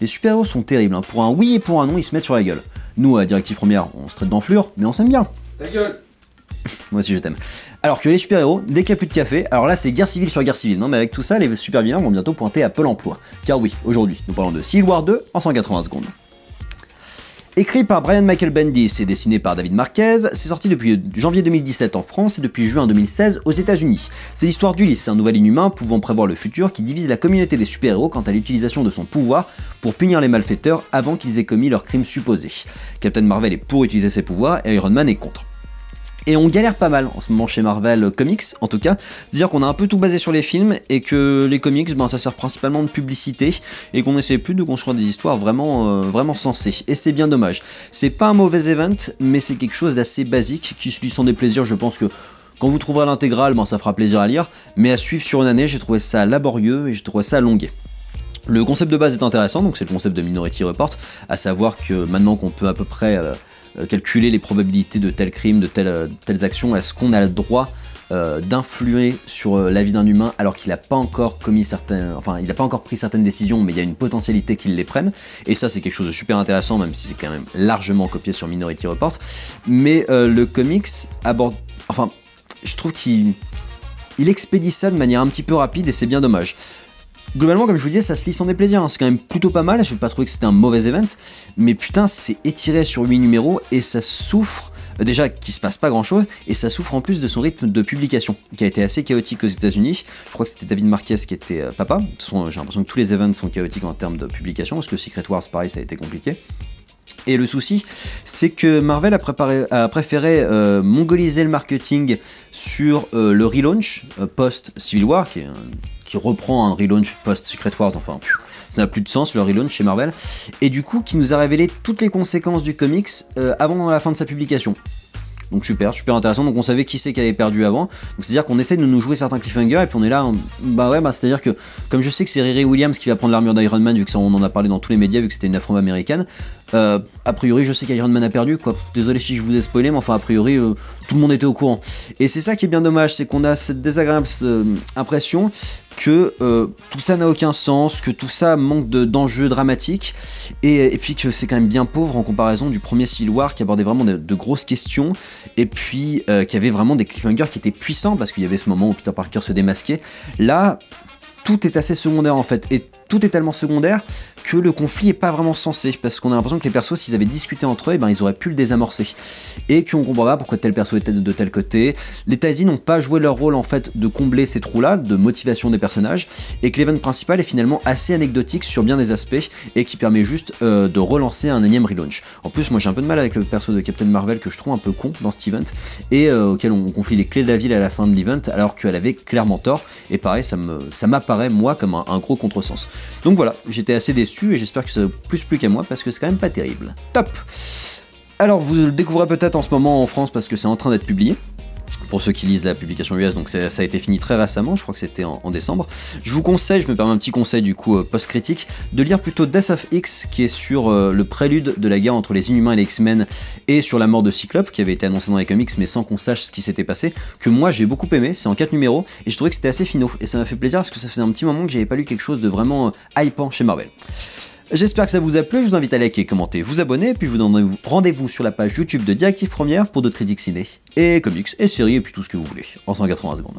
Les super-héros sont terribles, hein. Pour un oui et pour un non, ils se mettent sur la gueule. Nous, à Directive Première, on se traite d'enflure, mais on s'aime bien. Ta gueule. Moi aussi je t'aime. Alors que les super-héros, dès qu'il n'y a plus de café, alors là c'est guerre civile sur guerre civile. Non mais avec tout ça, les super-vilains vont bientôt pointer à Pôle emploi. Car oui, aujourd'hui, nous parlons de Civil War 2 en 180 secondes. Écrit par Brian Michael Bendis et dessiné par David Marquez, c'est sorti depuis janvier 2017 en France et depuis juin 2016 aux États-Unis. C'est l'histoire d'Ulysse, un nouvel inhumain pouvant prévoir le futur qui divise la communauté des super-héros quant à l'utilisation de son pouvoir pour punir les malfaiteurs avant qu'ils aient commis leurs crimes supposés. Captain Marvel est pour utiliser ses pouvoirs et Iron Man est contre. Et on galère pas mal en ce moment chez Marvel Comics, en tout cas, c'est-à-dire qu'on a un peu tout basé sur les films et que les comics, ben, ça sert principalement de publicité et qu'on essaie plus de construire des histoires vraiment sensées. Et c'est bien dommage. C'est pas un mauvais event, mais c'est quelque chose d'assez basique qui se lit sans déplaisir. Je pense que quand vous trouverez l'intégrale, ben, ça fera plaisir à lire, mais à suivre sur une année, j'ai trouvé ça laborieux et j'ai trouvé ça longué. Le concept de base est intéressant, donc c'est le concept de Minority Report, à savoir que maintenant qu'on peut à peu près calculer les probabilités de tels crimes, de telles actions, est-ce qu'on a le droit d'influer sur la vie d'un humain alors qu'il n'a pas encore commis il n'a pas encore pris certaines décisions, mais il y a une potentialité qu'il les prenne. Et ça c'est quelque chose de super intéressant, même si c'est quand même largement copié sur Minority Report. Mais le comics aborde, je trouve qu'il expédie ça de manière un petit peu rapide et c'est bien dommage. Globalement, comme je vous disais, ça se lit sans déplaisir, hein. C'est quand même plutôt pas mal, je n'ai pas trouvé que c'était un mauvais event, mais putain, c'est étiré sur 8 numéros et ça souffre, déjà qu'il se passe pas grand chose, et ça souffre en plus de son rythme de publication, qui a été assez chaotique aux États-Unis. Je crois que c'était David Marquez qui était papa. De toute façon, j'ai l'impression que tous les events sont chaotiques en termes de publication, parce que Secret Wars, pareil, ça a été compliqué. Et le souci, c'est que Marvel a préféré mongoliser le marketing sur le relaunch post-Civil War, qui reprend un relaunch post-Secret Wars, ça n'a plus de sens le relaunch chez Marvel, et du coup qui nous a révélé toutes les conséquences du comics avant la fin de sa publication. Donc super intéressant, donc on savait qui c'est qui avait perdu avant, donc c'est à dire qu'on essaie de nous jouer certains cliffhangers et puis on est là, c'est à dire que comme je sais que c'est Riri Williams qui va prendre l'armure d'Iron Man, vu que ça on en a parlé dans tous les médias, vu que c'était une afro-américaine, a priori je sais qu'Iron Man a perdu, quoi. Désolé si je vous ai spoilé, mais a priori tout le monde était au courant. Et c'est ça qui est bien dommage, c'est qu'on a cette désagréable impression que tout ça n'a aucun sens, que tout ça manque d'enjeux dramatiques, et puis que c'est quand même bien pauvre en comparaison du premier Civil War qui abordait vraiment de grosses questions, et puis qui avait vraiment des cliffhangers qui étaient puissants, parce qu'il y avait ce moment où Peter Parker se démasquait. Là, tout est assez secondaire en fait, et tout est tellement secondaire que le conflit est pas vraiment sensé, parce qu'on a l'impression que les persos, s'ils avaient discuté entre eux, ils auraient pu le désamorcer, et qu'on comprend pas pourquoi tel perso était de tel côté. Les Taisi n'ont pas joué leur rôle en fait de combler ces trous-là, de motivation des personnages, et que l'event principal est finalement assez anecdotique sur bien des aspects, et qui permet juste de relancer un énième relaunch. En plus, moi j'ai un peu de mal avec le perso de Captain Marvel que je trouve un peu con dans cet event, et auquel on confie les clés de la ville à la fin de l'event, alors qu'elle avait clairement tort, et pareil, ça m'apparaît moi comme un gros contresens. Donc voilà, j'étais assez déçu, et j'espère que ça plus plu qu'à moi, parce que c'est quand même pas terrible. Top! Alors vous le découvrez peut-être en ce moment en France, parce que c'est en train d'être publié, pour ceux qui lisent la publication US, donc ça a été fini très récemment, je crois que c'était en décembre. Je vous conseille, je me permets un petit conseil du coup post-critique, de lire plutôt Death of X, qui est sur le prélude de la guerre entre les Inhumains et les X-Men, et sur la mort de Cyclope, qui avait été annoncé dans les comics, mais sans qu'on sache ce qui s'était passé, que moi j'ai beaucoup aimé, c'est en 4 numéros, et je trouvais que c'était assez finaux, et ça m'a fait plaisir, parce que ça faisait un petit moment que j'avais pas lu quelque chose de vraiment hypant chez Marvel. J'espère que ça vous a plu, je vous invite à liker, commenter, vous abonner, puis je vous donne rendez-vous sur la page YouTube de Directive Première pour d'autres critiques ciné, et comics, et séries, et puis tout ce que vous voulez, en 180 secondes.